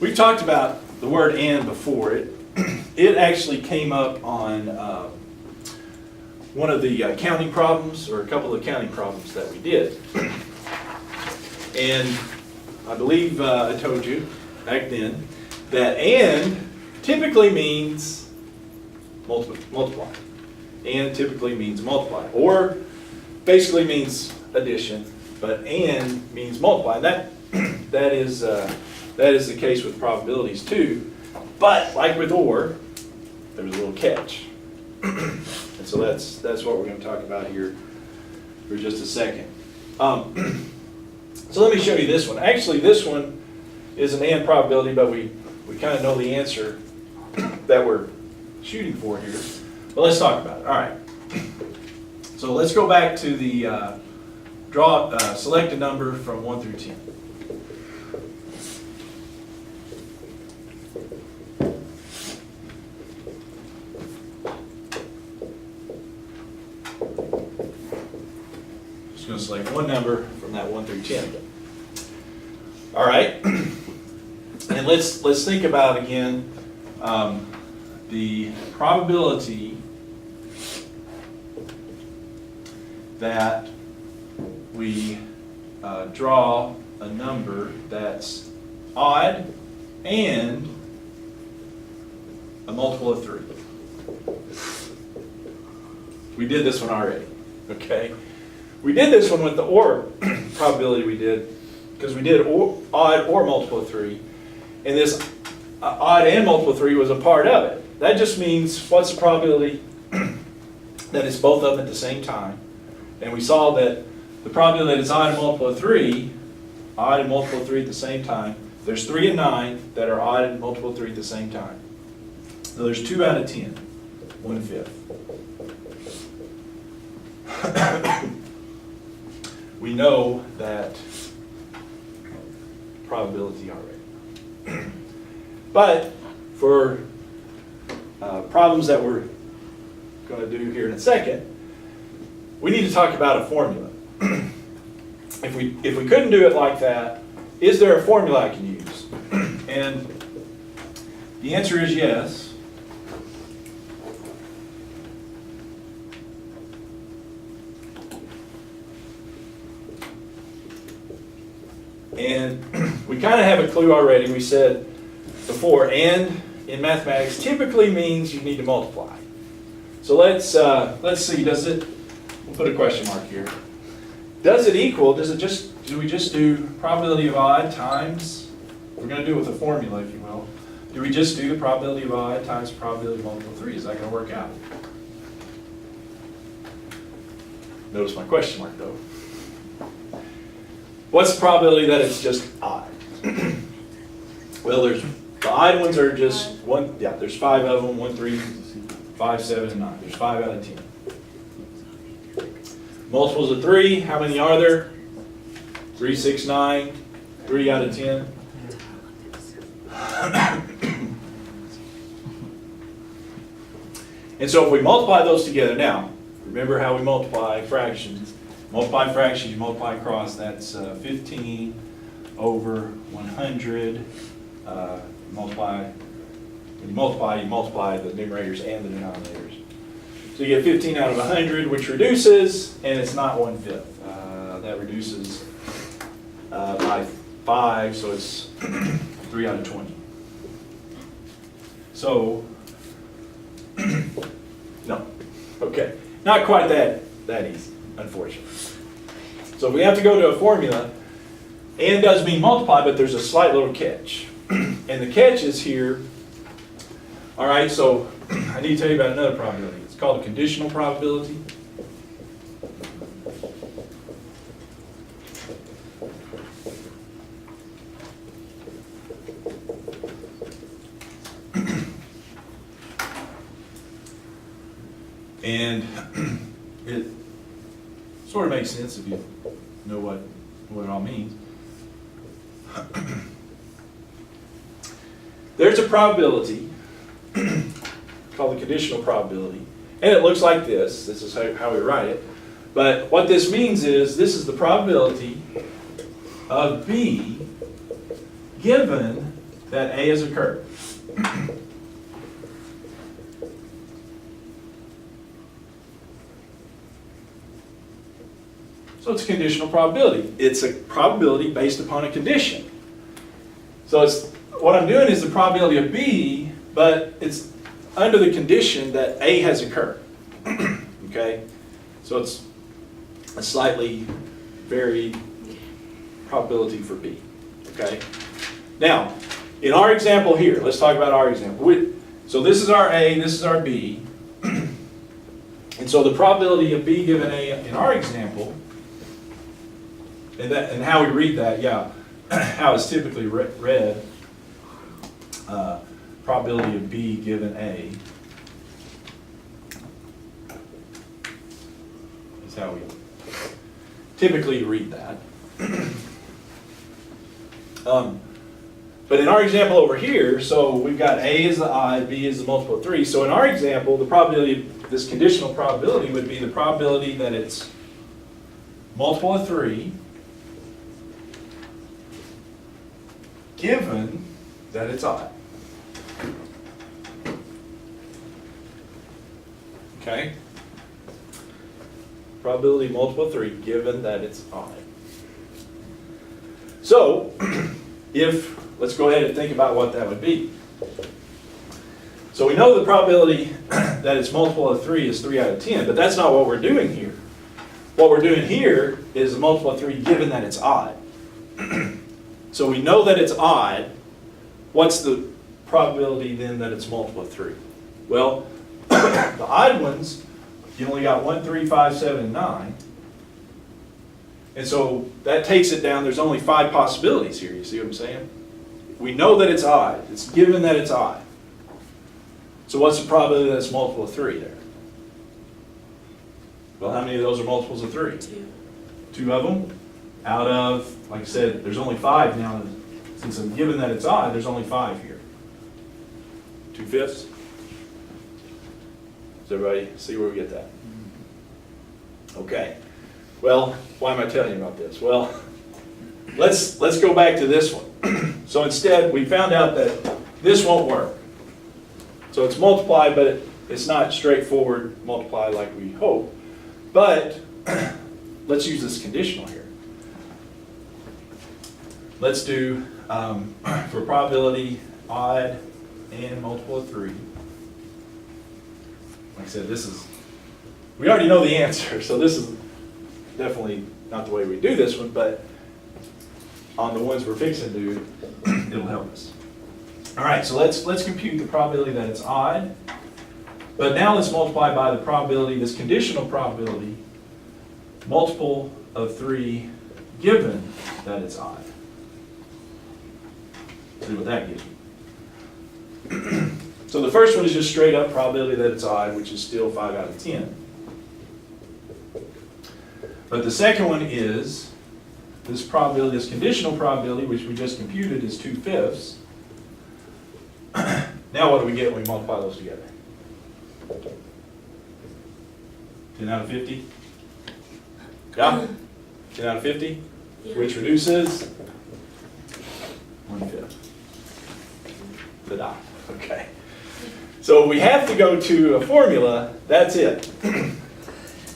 We've talked about the word and before. It actually came up on one of the counting problems, or a couple of counting problems that we did. And I believe I told you back then that and typically means multiply. And typically means multiply, or basically means addition, but and means multiply. And that is the case with probabilities too. But like with or, there's a little catch. And so that's what we're going to talk about here for just a second. So let me show you this one. Actually, this one is an and probability, but we kind of know the answer that we're shooting for here. But let's talk about it. All right. So let's go back to the select a number from 1 through 10. Just going to select one number from that 1 through 10. All right. And let's think about again the probability that we draw a number that's odd and a multiple of 3. We did this one already, okay? We did this one with the or probability we did, because we did odd or multiple of 3, and this odd and multiple of 3 was a part of it. That just means what's the probability that it's both of them at the same time. And we saw that the probability that it's odd and multiple of 3, odd and multiple of 3 at the same time, there's 3 and 9 that are odd and multiple of 3 at the same time. So there's 2 out of 10, 1/5. We know that probability already. But for problems that we're going to do here in a second, we need to talk about a formula. If we couldn't do it like that, is there a formula I can use? And the answer is yes. And we kind of have a clue already. We said before, and in mathematics typically means you need to multiply. So let's see, does it, we'll put a question mark here. Does it equal, do we just do probability of odd times, we're going to do it with a formula, if you will. Do we just do the probability of odd times the probability of multiple of 3? Is that going to work out? Notice my question mark though. What's the probability that it's just odd? Well, the odd ones are just one, yeah, there's 5 of them, 1, 3, 5, 7, and 9. There's 5 out of 10. Multiples of 3, how many are there? 3, 6, 9, 3 out of 10. And so if we multiply those together, now, remember how we multiply fractions. Multiply fractions, you multiply across, that's 15 over 100. When you multiply the numerators and the denominators. So you get 15 out of 100, which reduces, and it's not 1/5. That reduces by 5, so it's 3 out of 20. So, no. Okay. Not quite that easy, unfortunately. So we have to go to a formula. And does mean multiply, but there's a slight little catch. And the catch is here. All right, so I need to tell you about another probability. It's called a conditional probability. And it sort of makes sense if you know what it all means. There's a probability called the conditional probability, and it looks like this. This is how we write it. But what this means is this is the probability of B given that A has occurred. So it's a conditional probability. It's a probability based upon a condition. So it's, what I'm doing is the probability of B, but it's under the condition that A has occurred. Okay? So it's a slightly varied probability for B. Okay? Now, in our example here, let's talk about our example. So this is our A, this is our B. And so the probability of B given A in our example, and how we read that, yeah, how it's typically read, probability of B given A is how we typically read that. But in our example over here, so we've got A is the odd, B is the multiple of 3. So in our example, the probability, this conditional probability would be the probability that it's multiple of 3 given that it's odd. Okay? Probability multiple of 3 given that it's odd. So, let's go ahead and think about what that would be. So we know the probability that it's multiple of 3 is 3 out of 10, but that's not what we're doing here. What we're doing here is a multiple of 3 given that it's odd. So we know that it's odd. What's the probability then that it's multiple of 3? Well, the odd ones, you only got 1, 3, 5, 7, and 9. And so that takes it down. There's only 5 possibilities here. You see what I'm saying? We know that it's odd. It's given that it's odd. So what's the probability that it's multiple of 3 there? Well, how many of those are multiples of 3? 2. 2 of them? Out of, like I said, there's only 5 now. Since I'm given that it's odd, there's only 5 here. 2/5? Does everybody see where we get that? Okay. Well, why am I telling you about this? Well, let's go back to this one. So instead, we found out that this won't work. So it's multiplied, but it's not straightforward multiply like we hope. But let's use this conditional here. Let's do, for probability, odd and multiple of 3. Like I said, we already know the answer, so this is definitely not the way we do this one, but on the ones we're fixing to do, it'll help us. All right, so let's compute the probability that it's odd, but now let's multiply by the probability, this conditional probability, multiple of 3 given that it's odd. See what that gives me. So the first one is just straight up probability that it's odd, which is still 5 out of 10. But the second one is this probability, this conditional probability, which we just computed, is 2/5. Now what do we get when we multiply those together? 10 out of 50? Yeah? 10 out of 50? Yeah. Which reduces 1/5. Ta-da. Okay. So we have to go to a formula. That's it.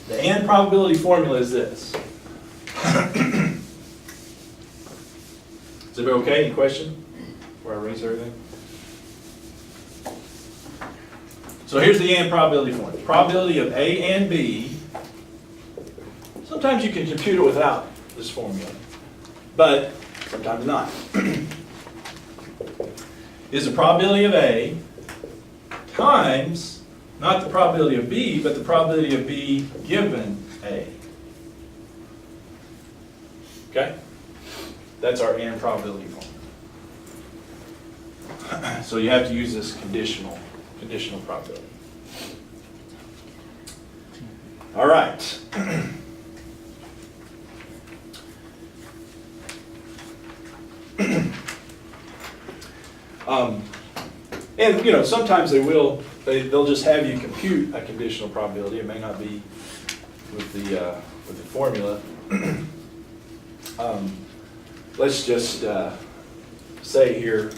The and probability formula is this. Is everybody okay? Any question? Before I erase everything? So here's the and probability formula. Probability of A and B. Sometimes you can compute it without this formula, but sometimes not. Is the probability of A times, not the probability of B, but the probability of B given A. Okay? That's our and probability formula. So you have to use this conditional probability. All right. And sometimes they'll just have you compute a conditional probability. It may not be with the formula. Let's just say here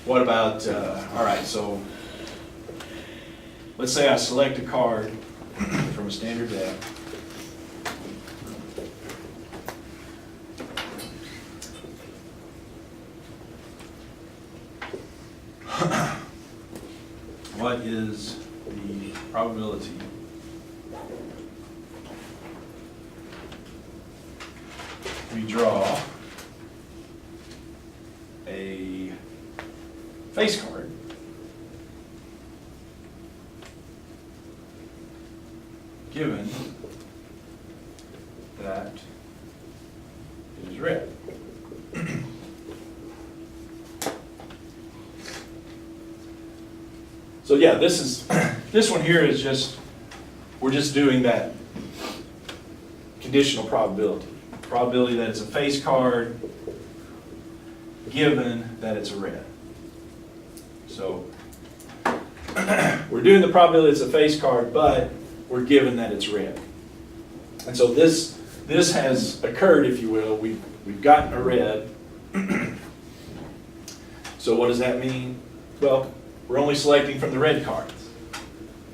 What about, all right, so let's say I select a card from a standard deck. What is the probability we draw a face card given that it is red? So yeah, this one here is just, we're just doing that conditional probability. Probability that it's a face card given that it's a red. So we're doing the probability it's a face card, but we're given that it's red. And so this has occurred, if you will. We've gotten a red. So what does that mean? Well, we're only selecting from the red cards.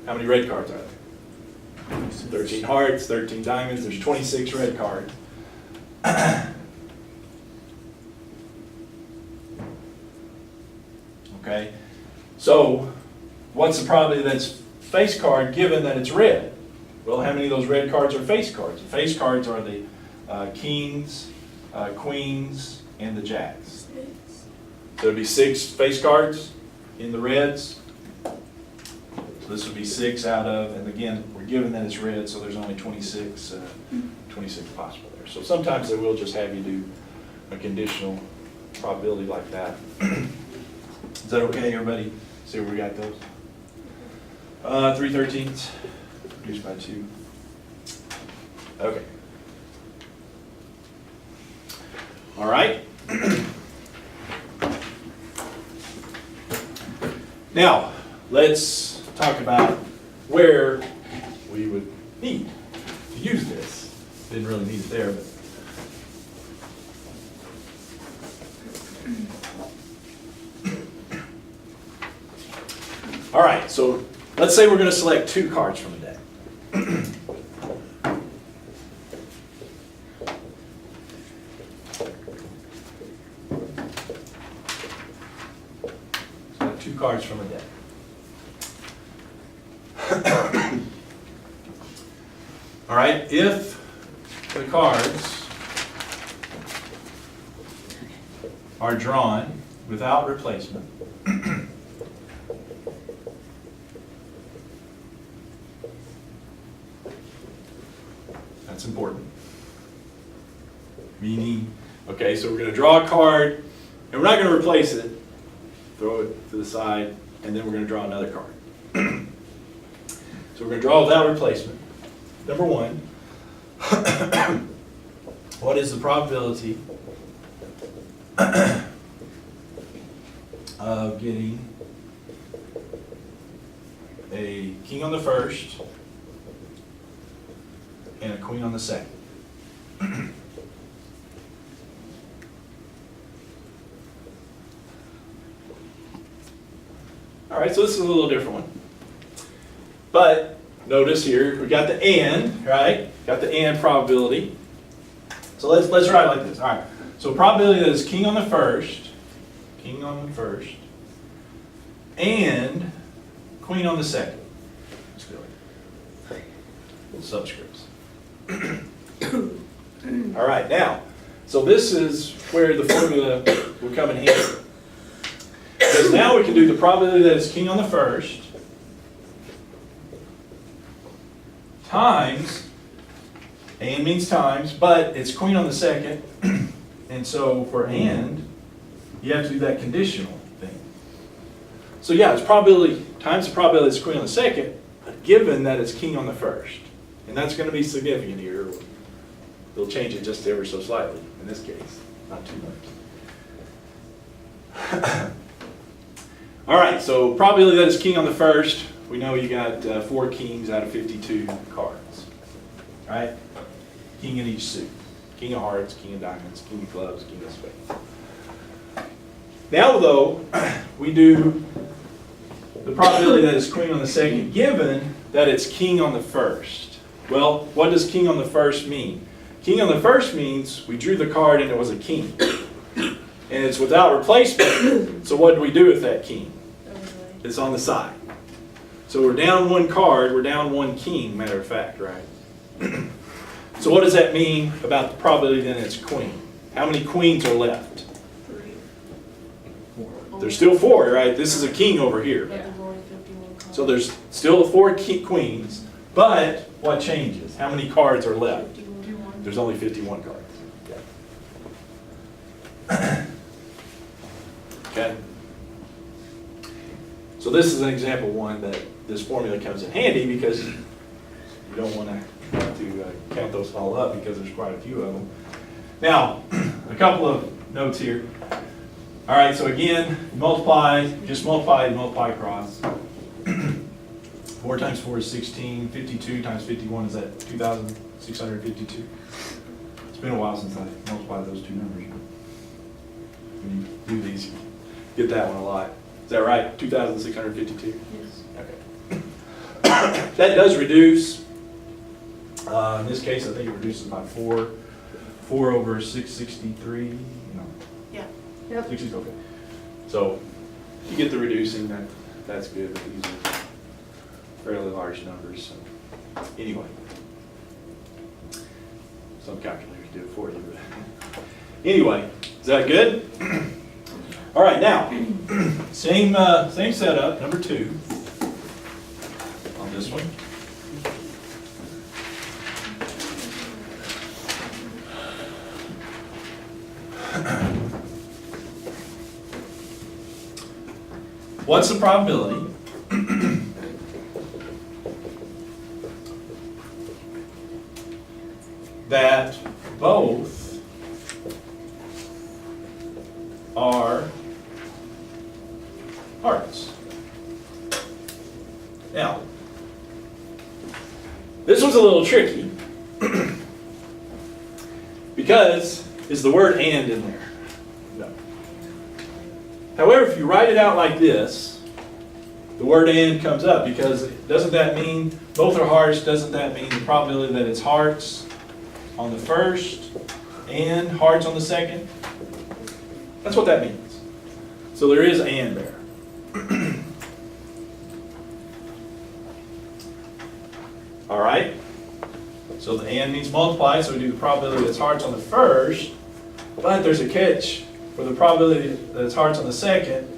How many red cards are there? 13 hearts, 13 diamonds, there's 26 red cards. Okay, so what's the probability that's face card given that it's red? Well, how many of those red cards are face cards? The face cards are the kings, queens, and the jacks. So it'd be 6 face cards in the reds. So this would be 6 out of, and again, we're given that it's red, so there's only 26 possible there. So sometimes they will just have you do a conditional probability like that. Is that okay, everybody? See where we got those? 3/13 reduced by 2. Okay. All right. Now, let's talk about where we would need to use this. Didn't really need it there, but. All right, so let's say we're going to select 2 cards from a deck. So 2 cards from a deck. All right, if the cards are drawn without replacement, that's important. Meaning, okay, so we're going to draw a card, and we're not going to replace it, throw it to the side, and then we're going to draw another card. So we're going to draw without replacement. Number 1, what is the probability of getting a king on the first and a queen on the second? All right, so this is a little different one. But notice here, we got the and, right? Got the and probability. So let's write it like this. All right, so probability that is king on the first, and queen on the second. Let's go little subscripts. All right, now, so this is where the formula will come in handy. Because now we can do the probability that it's king on the first times, and means times, but it's queen on the second, and so for and, you have to do that conditional thing. So yeah, it's probability times the probability it's queen on the second, but given that it's king on the first. And that's going to be significant here. They'll change it just ever so slightly, in this case, not too much. All right, so probability that it's king on the first, we know you got 4 kings out of 52 cards, right? King in each suit. King of hearts, king of diamonds, king of clubs, king of spades. Now though, we do the probability that it's queen on the second given that it's king on the first. Well, what does king on the first mean? King on the first means we drew the card and it was a king. And it's without replacement, so what do we do with that king? It's on the side. So we're down 1 card, we're down 1 king, matter of fact, right? So what does that mean about the probability that it's queen? How many queens are left? 3. There's still 4, right? This is a king over here. But there's only 51 cards. So there's still 4 queens, but what changes? How many cards are left? 51. There's only 51 cards. Okay? So this is an example 1 that this formula comes in handy because you don't want to count those all up because there's quite a few of them. Now, a couple of notes here. All right, so again, multiply, just multiply and multiply across. 4 times 4 is 16. 52 times 51 is that 2,652. It's been a while since I multiplied those two numbers. When you do these, you get that one a lot. Is that right? 2,652? Yes. Okay. That does reduce. In this case, I think it reduces by 4. 4 over 663. No. Yeah. 60, okay. So you get the reducing. That's good. But these are fairly large numbers. So anyway, some calculators do it for you. But anyway, is that good? All right, now same setup. Number 2 on this one. What's the probability that both are hearts? Now, this was a little tricky because is the word "and" in there? No. However, if you write it out like this, the word "and" comes up because doesn't that mean both are hearts? Doesn't that mean the probability that it's hearts on the first and hearts on the second? That's what that means. So there is "and" there. All right. So the "and" means multiply, so we do the probability that it's hearts on the first, but there's a catch. For the probability that it's hearts on the second,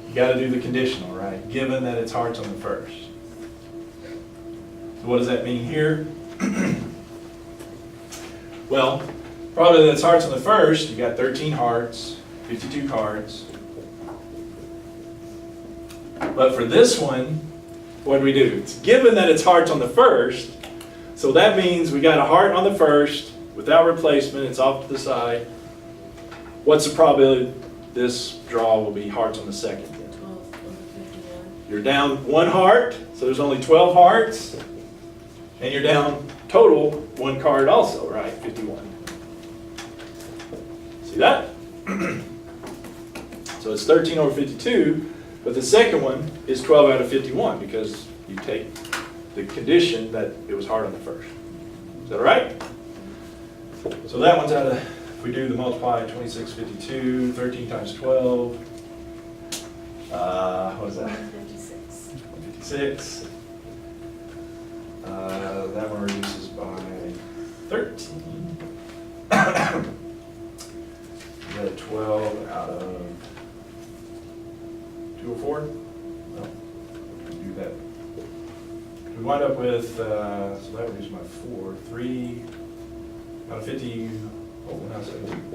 you got to do the conditional, right? Given that it's hearts on the first. So what does that mean here? Well, probability that it's hearts on the first, you got 13 hearts, 52 cards. But for this one, what do we do? It's given that it's hearts on the first, so that means we got a heart on the first, without replacement, it's off to the side. What's the probability this draw will be hearts on the second? 12 over 51. You're down 1 heart, so there's only 12 hearts. And you're down total 1 card also, right? 51. See that? So it's 13 over 52, but the second one is 12 out of 51 because you take the condition that it was hard on the first. Is that all right? So that one's out of, if we do the multiply, 2652, 13 times 12, what is that? 156. 156. That one reduces by 13. You got a 12 out of 204? No, do that. We wind up with, so that reduces by 4, 3 out of 50. Oh, now 17.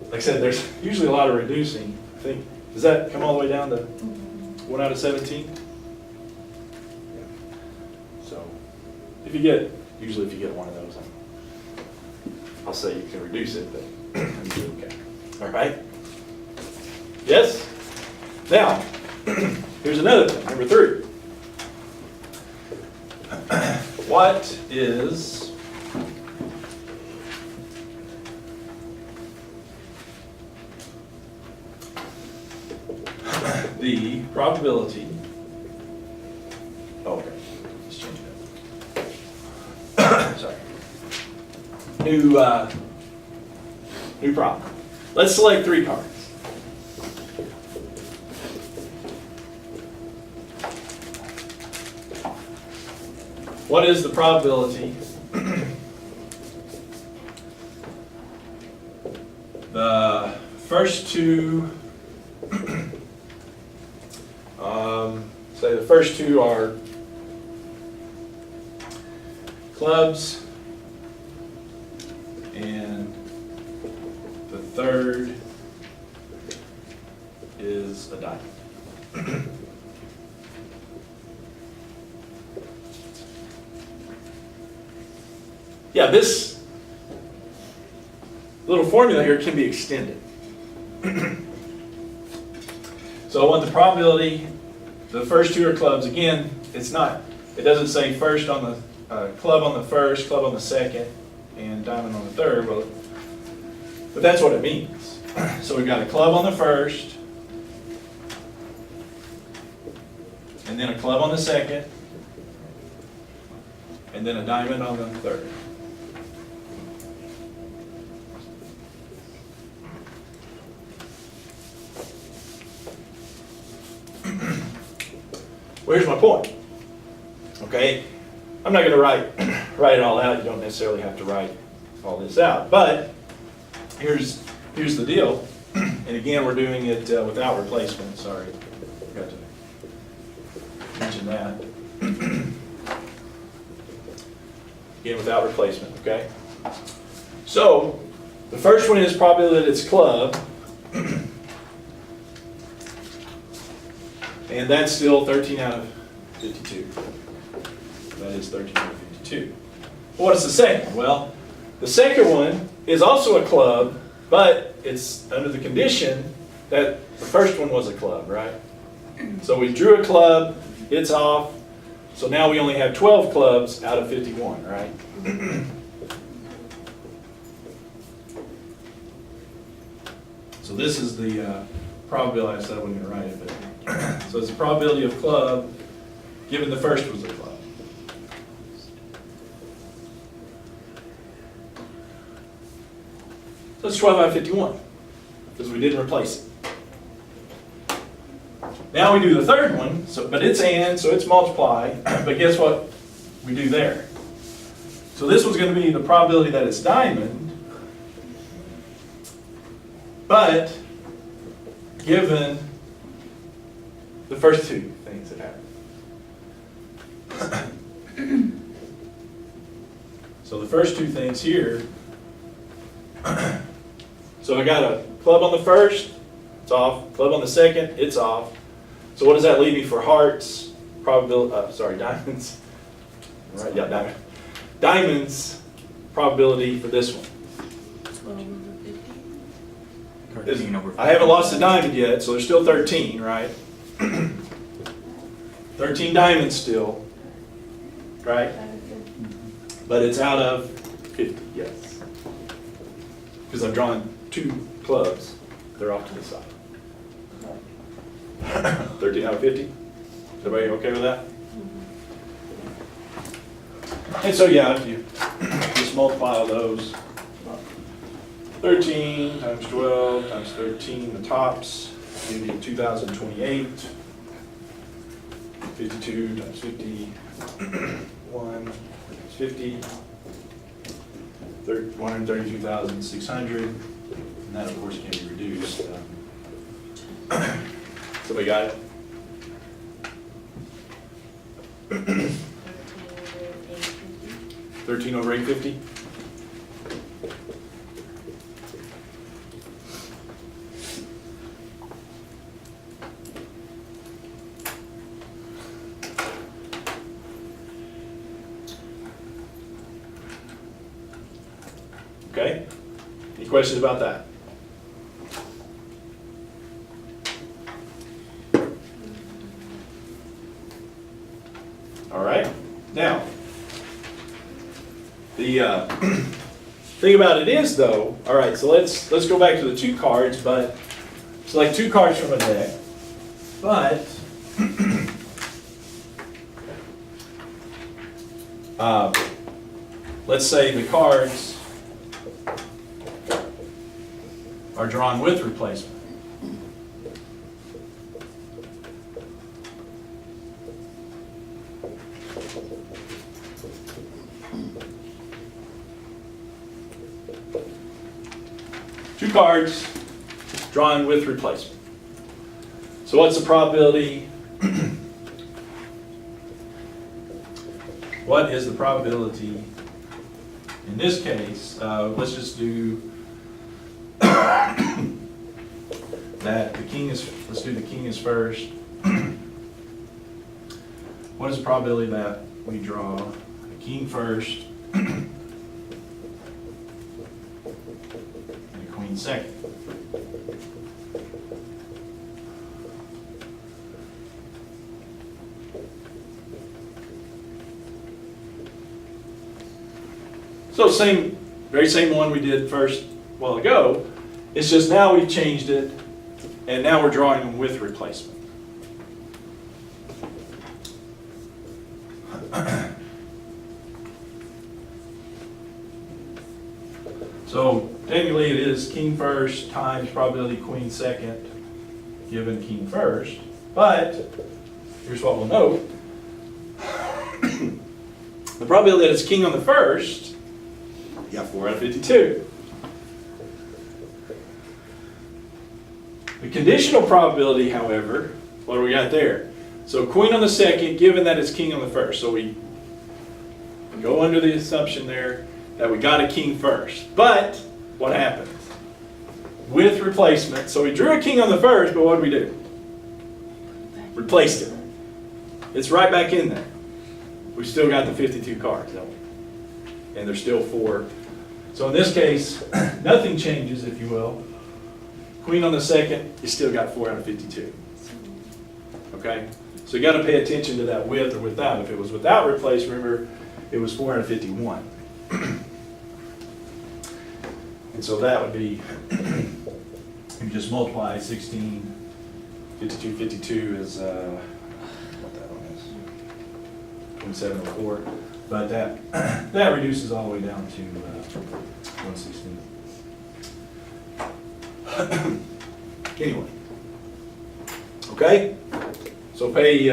Like I said, there's usually a lot of reducing. I think, does that come all the way down to 1 out of 17? Yeah. So, usually if you get one of those, I'll say you can reduce it, but I'm usually okay. All right? Yes? Now, here's another thing, number 3. what is the probability? Oh, okay. Let's change that. Sorry. New problem. Let's select 3 cards. What is the probability the first two, say the first 2 are clubs, and the third is a diamond. Yeah, this little formula here can be extended. So I want the probability, the first 2 are clubs. Again, it doesn't say first on the club on the first, club on the second, and diamond on the third. Well, but that's what it means. So we've got a club on the first, and then a club on the second, and then a diamond on the third. Where's my point? Okay, I'm not going to write it all out. You don't necessarily have to write all this out. But here's the deal. And again, we're doing it without replacement. Sorry, forgot to mention that. Again, without replacement. Okay. So the first one is probability that it's club. And that's still 13 out of 52. That is 13 out of 52. What is the second? Well, the second one is also a club, but it's under the condition that the first one was a club, right? So we drew a club, it's off, so now we only have 12 clubs out of 51, right? So this is the probability. I said I wasn't going to write it, but so it's the probability of club given the first was a club. So it's 12 out of 51 because we didn't replace it. Now we do the third one, but it's and, so it's multiply, but guess what we do there? So this one's going to be the probability that it's diamond, but given the first 2 things that happen. So the first 2 things here, so I got a club on the first, it's off, club on the second, it's off. So what does that leave me for hearts, diamonds? Right, yeah, diamond. Diamonds probability for this one. 12 over 50. I haven't lost a diamond yet, so there's still 13, right? 13 diamonds still, right? But it's out of 50, yes. Because I've drawn 2 clubs, they're off to the side. 13 out of 50? Is everybody okay with that? And so yeah, if you just multiply all those, 13 times 12 times 13, the tops, give you 2,028. 52 times 50, 1 times 50, 132,600, and that of course can be reduced. Somebody got it? 13 over 850? Okay? Any questions about that? All right. Now, The thing about it is though, all right, so let's go back to the 2 cards, but select 2 cards from a deck. But let's say the cards are drawn with replacement. Two cards drawn with replacement. So what's the probability? What is the probability in this case? Let's just do that the king is, let's do the king is first. What is the probability that we draw the king first and the queen second? So very same one we did first a while ago. It's just now we've changed it, and now we're drawing them with replacement. So technically it is king first times probability queen second given king first, but here's what we'll note. The probability that it's king on the first, you got 4 out of 52. The conditional probability, however, what do we got there? So queen on the second, given that it's king on the first. So we go under the assumption there that we got a king first. But what happened? With replacement, so we drew a king on the first, but what did we do? Replaced it. It's right back in there. We still got the 52 cards, don't we? And there's still 4. So in this case, nothing changes, if you will. Queen on the second, you still got 4 out of 52. Okay? So you got to pay attention to that with or without. If it was without replace, remember, it was 4 out of 51. And so that would be, you just multiply 16, 52, 52 is, what that one is, 2704. But that reduces all the way down to 116. Anyway, okay? So pay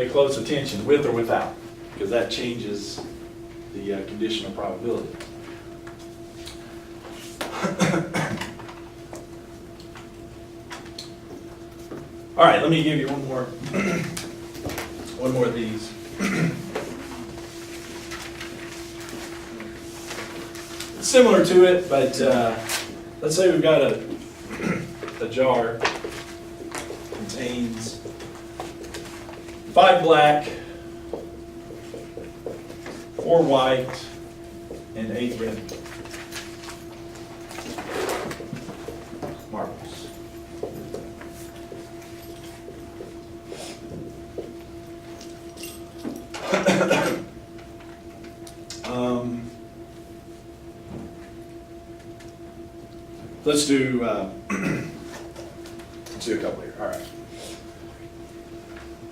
close attention, with or without, because that changes the conditional probability. All right, let me give you one more of these. It's similar to it, but let's say we've got a jar contains 5 black, 4 white, and 8 red marbles. Let's do a couple here. All right.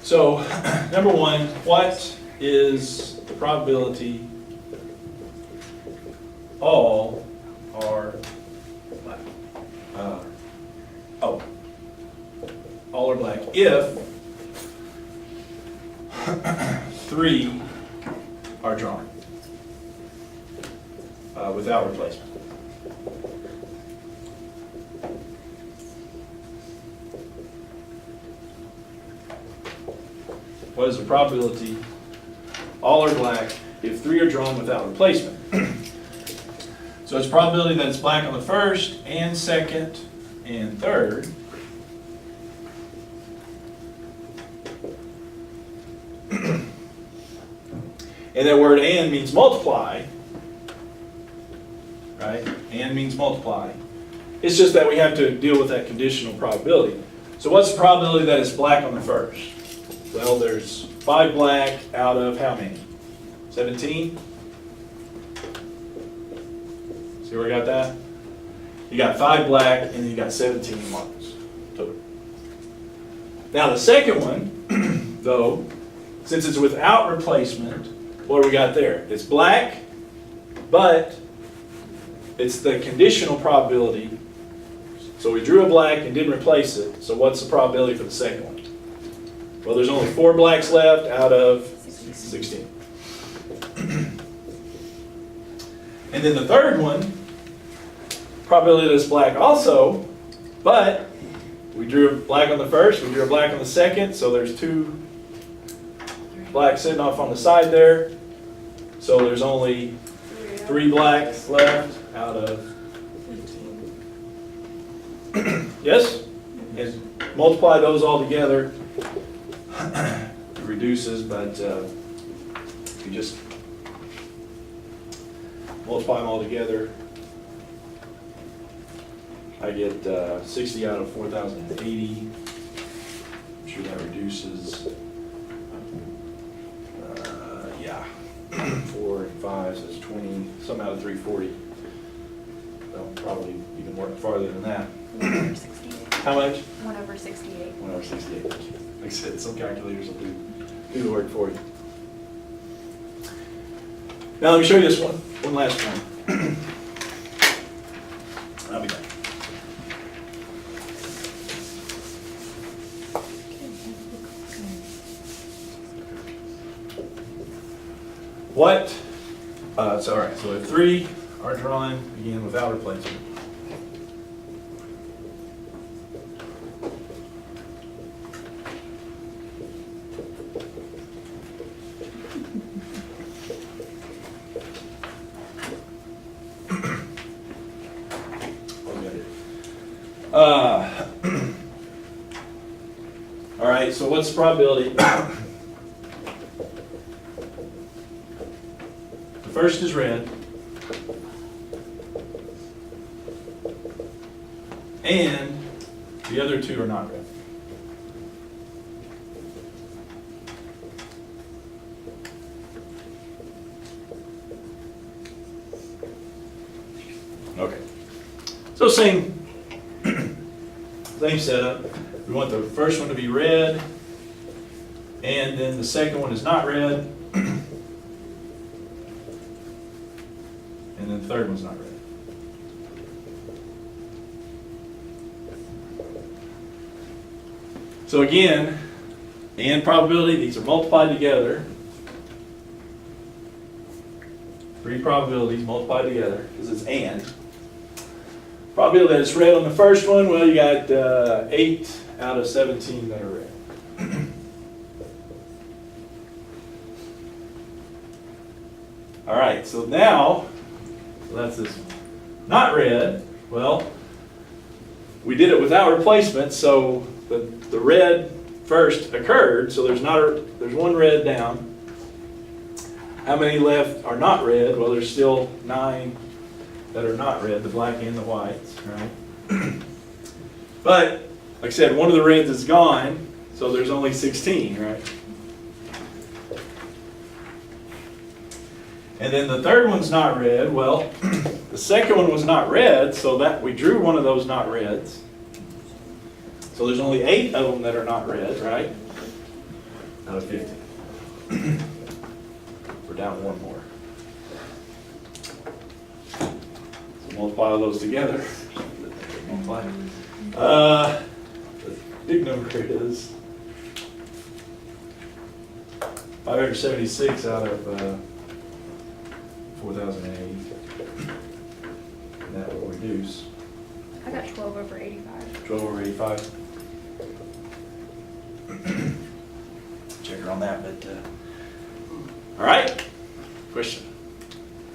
So, number 1, what is the probability all are black? All are black if 3 are drawn without replacement. What is the probability all are black if 3 are drawn without replacement? So it's probability that it's black on the first and second and third. And that word and means multiply, right? And means multiply. It's just that we have to deal with that conditional probability. So what's the probability that it's black on the first? Well, there's 5 black out of how many? 17? See where I got that? You got 5 black, and then you got 17 marbles total. Now the second one, though, since it's without replacement, what do we got there? It's black, but it's the conditional probability. So we drew a black and didn't replace it. So what's the probability for the second one? Well, there's only 4 blacks left out of 16. And then the third one, probability that it's black also, but we drew a black on the first, we drew a black on the second, so there's 2 blacks sitting off on the side there. So there's only 3 blacks left out of 15. Yes? And multiply those all together. It reduces, but you just multiply them all together. I get 60 out of 4,080. I'm sure that reduces. Yeah, 4 and 5, so it's 20, some out of 340. So probably even work farther than that. 1 over 68. How much? 1 over 68. 1 over 68. Like I said, some calculators will do the work for you. Now let me show you this one last one. I'll be back. What, it's all right, so if 3 are drawn, again, without replacement. All right, so what's the probability? The first is red, and the other 2 are not red. Okay, so same setup. We want the first one to be red, and then the second one is not red, and then the third one's not red. So again, and probability, these are multiplied together. 3 probabilities multiplied together, because it's and. Probability that it's red on the first one, well, you got 8 out of 17 that are red. All right, so now, so that's this not red. Well, we did it without replacement, so the red first occurred, so there's 1 red down. How many left are not red? Well, there's still 9 that are not red, the black and the whites, right? But, like I said, one of the reds is gone, so there's only 16, right? And then the third one's not red. Well, the second one was not red, so that we drew one of those not reds. So there's only 8 of them that are not red, right? Out of 50. We're down 1 more. So multiply all those together. Multiply. The big number is 576 out of 4,080. And that will reduce. I got 12 over 85. 12 over 85. Check her on that, but all right. Question.